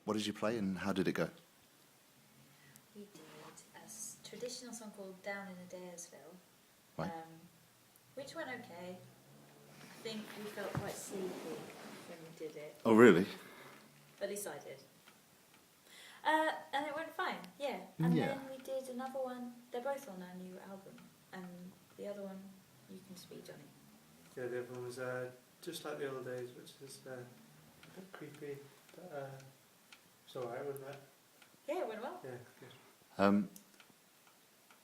What did you play and how did it go? We did a traditional song called Down in Adairsville, Right. which went okay. I think we felt quite sleepy when we did it. Oh, really? At least I did. And it went fine, yeah. And Yeah. then we did another one. They're both on our new album. And the other one, you can speak, Johnny. Yeah, the other one was just like the old days, which is a bit creepy, but it's alright, wasn't it? Yeah, it went well. Yeah, good.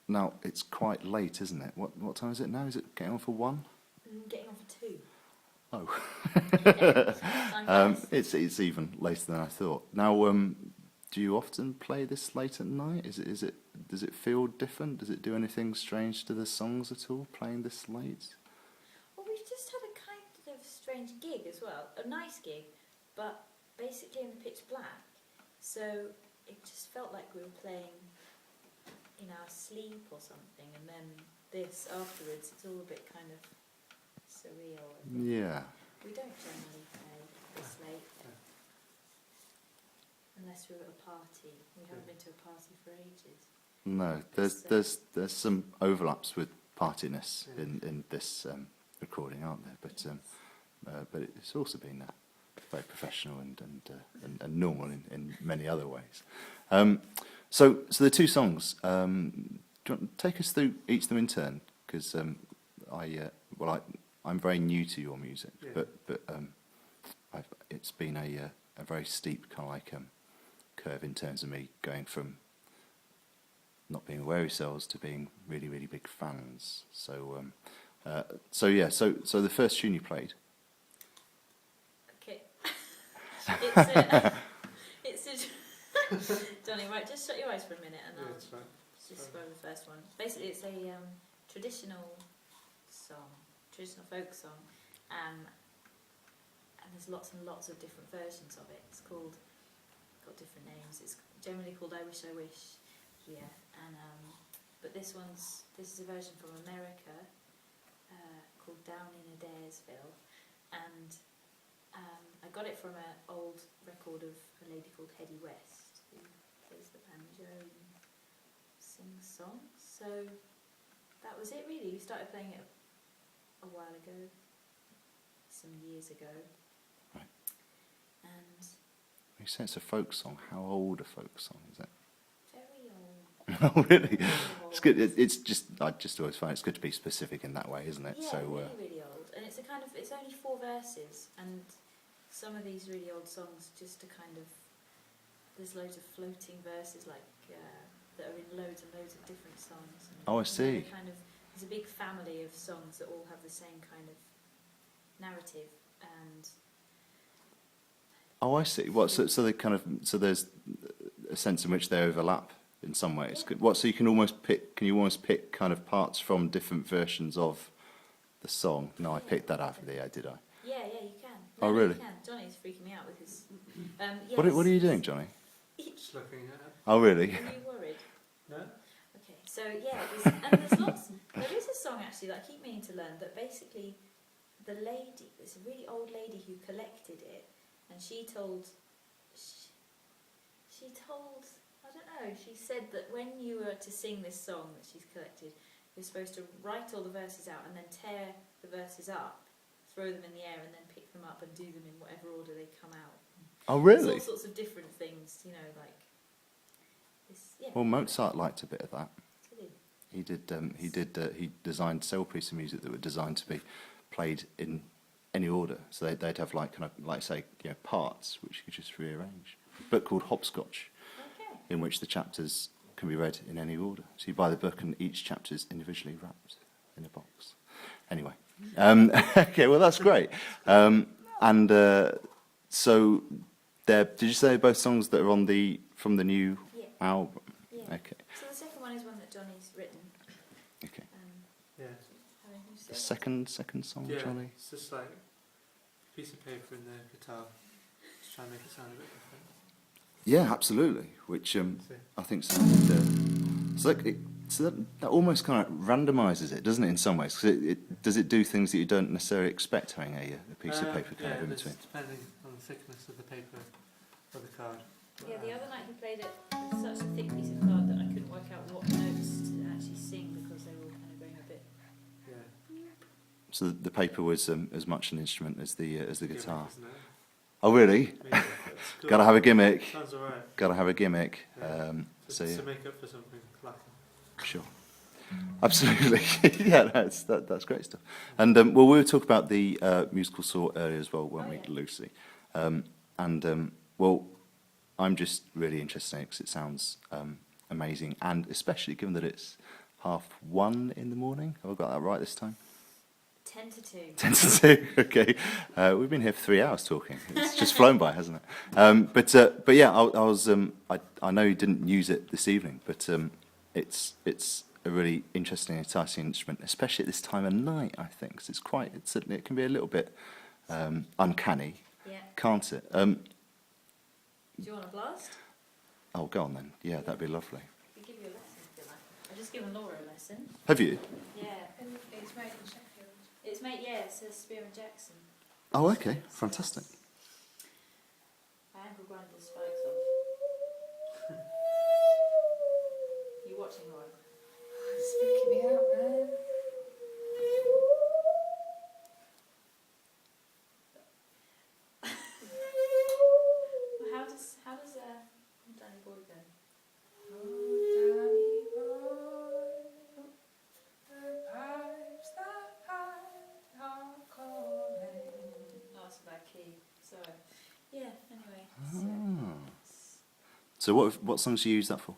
Now, it's quite late, isn't it? What time is it now? Is it getting on for 1? Getting on for 2. Oh. Time flies. It's even later than I thought. Now, do you often play this late at night? Does it feel different? Does it do anything strange to the songs at all, playing this late? Well, we've just had a kind of strange gig as well. A nice gig, but basically in the pitch black. So it just felt like we were playing in our sleep or something, and then this afterwards, it's all a bit kind of surreal. Yeah. We don't generally play this late, unless we're at a party. We haven't been to a party for ages. No, there's some overlaps with partiness in this recording, aren't there? But it's also been very professional and normal in many other ways. So the two songs. Do you want to take us through each of them in turn? Because I'm very new to your music, Yeah. but it's been a very steep kind of like curve in terms of me going from not being aware of yourselves to being really, really big fans. So the first tune you played. Okay. it's Johnny, right, just shut your eyes for a minute and Yeah, I'll that's right. just go with the first one. Basically, it's a traditional song, traditional folk song, and there's lots and lots of different versions of it. It's got different names. It's generally called I Wish I Wish here, and but this is a version from America called Down in Adairsville, and I got it from an old record of a lady called Hedy West, who plays the banjo and sings songs. So that was it really. We started playing it a while ago, some years ago. Right. And You say it's a folk song. How old a folk song is it? very old. Oh, really? Very It's old. good. I just always find it's good to be specific in that way, isn't it? Yeah, So, really, really old. And it's it's only 4 verses, and some of these really old songs just a kind of, there's loads of floating verses like that are in loads and loads of different songs. And, Oh, I see. There's a big family of songs that all have the same kind of narrative, and oh, I see. So they so there's a sense in which they overlap in some ways. Yeah. So you can almost pick kind of parts from different versions of the song. No, I picked that out of the air, did I? yeah, you can. Oh, No, really? You can. Johnny's freaking me out with his. What are you doing, Johnny? Just looking at it. Oh, really? Are you worried? No? Okay, so yeah, there's lots. There is a song actually that I keep meaning to learn. That basically, the lady, it's a really old lady who collected it, and she told. I don't know. She said that when you were to sing this song that she's collected, you're supposed to write all the verses out and then tear the verses up, throw them in the air, and then pick them up and do them in whatever order they come out. Oh, There's really? all sorts of different things, like this. Yeah. Well, Mozart liked a bit of that. Did he? He designed several pieces of music that were designed to be played in any order. So they'd have parts which you could just rearrange. A book called Hopscotch, Okay. in which the chapters can be read in any order. So you buy the book and each chapter is individually wrapped in a box. Anyway, okay, well that's great. So did you say both songs that are from the new album? Yeah. Okay. So the second one is one that Johnny's written. Okay. Yeah. The second song, Yeah, Johnny. it's just like a piece of paper and the guitar. Just try and make it sound a bit different. Yeah, absolutely. Which I think sounded. So that almost kind of randomises it, doesn't it? In some ways, because does it do things that you don't necessarily expect having a piece of paper kind of in between. Depending on the thickness of the paper of the card. Yeah, the other night he played it with such a thick piece of card that I couldn't work out what notes to actually sing because they were all kind of going a bit. Yeah. So the paper was as much an instrument as the guitar. Isn't it? Oh, really? I mean, it's cool. Got to have a gimmick. Sounds alright. Got to have a gimmick. Yeah. So yeah, To make up for something lacking. sure. Absolutely. Yeah, that's great stuff. And well, we were talking about the musical sort earlier as well, weren't Oh, we, yeah. Lucy? Well, I'm just really interested in it because it sounds amazing, and especially given that it's 1:30 in the morning. Have I got that right this time? 10 to 2. 10 to 2. Okay. We've been here for 3 hours talking. It's just flown by, hasn't it? But yeah, I know you didn't use it this evening, but it's a really interesting, enticing instrument, especially at this time of night. I think 'cause it can be a little bit uncanny, Yeah. can't it? Do you want a blast? Oh, go on then. Yeah, that'd be lovely. I'll give you a lesson if you like. I've just given Laura a lesson. Have you? Yeah. And it's made in Sheffield. It's made, yeah, it says Spear and Jackson. Oh, okay. Fantastic. My ankle grinder spikes off. You watching, Laura? It's freaking me out, man. How does Danny Boy go? Oh, Danny boy, the pipes that hide are calling. Oh, it's a bad key. Sorry. Yeah. Anyway. So what songs do you use that for?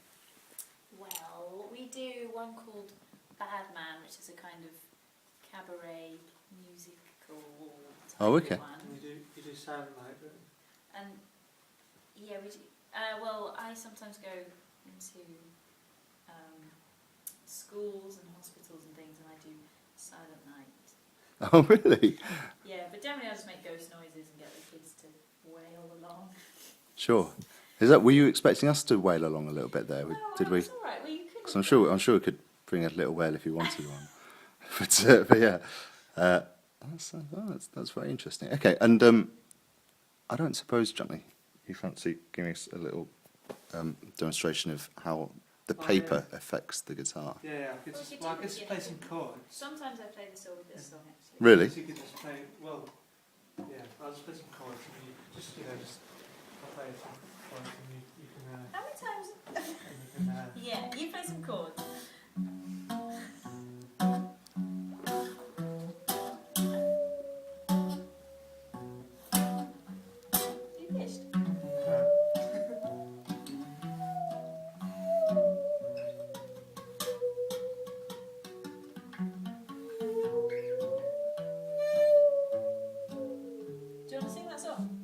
Well, we do one called Bad Man, which is a kind of cabaret musical type Oh, okay. one. And you do sound like that. And yeah, we do. Well, I sometimes go into schools and hospitals and things, and I do Silent Night. Oh, really? Yeah, but generally I just make ghost noises and get the kids to wail along. Sure. Were you expecting us to wail along a little bit there? No, Did we? It's all right. Well, you could. 'Cause I'm sure we could bring a little wail if you wanted one. But yeah, that's very interesting. Okay, and I don't suppose, Johnny, you fancy giving us a little demonstration of how the Oh, paper affects the guitar? Yeah, I could Well, just, you well, I do could just it, play yeah. some chords. Sometimes I play this all with this song actually. Really? So you could just play, well, yeah, I'll just play some chords and you just, I'll play some chords and you can, How many times? and you can Yeah, you play some chords. You pitched. Do you want to sing that song?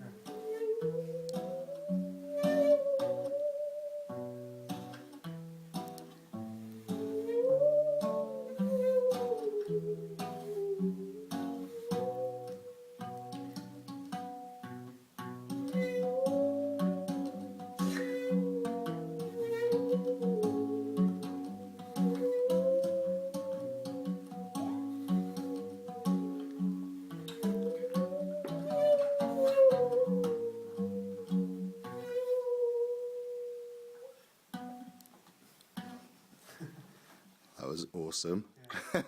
That was awesome. Yeah.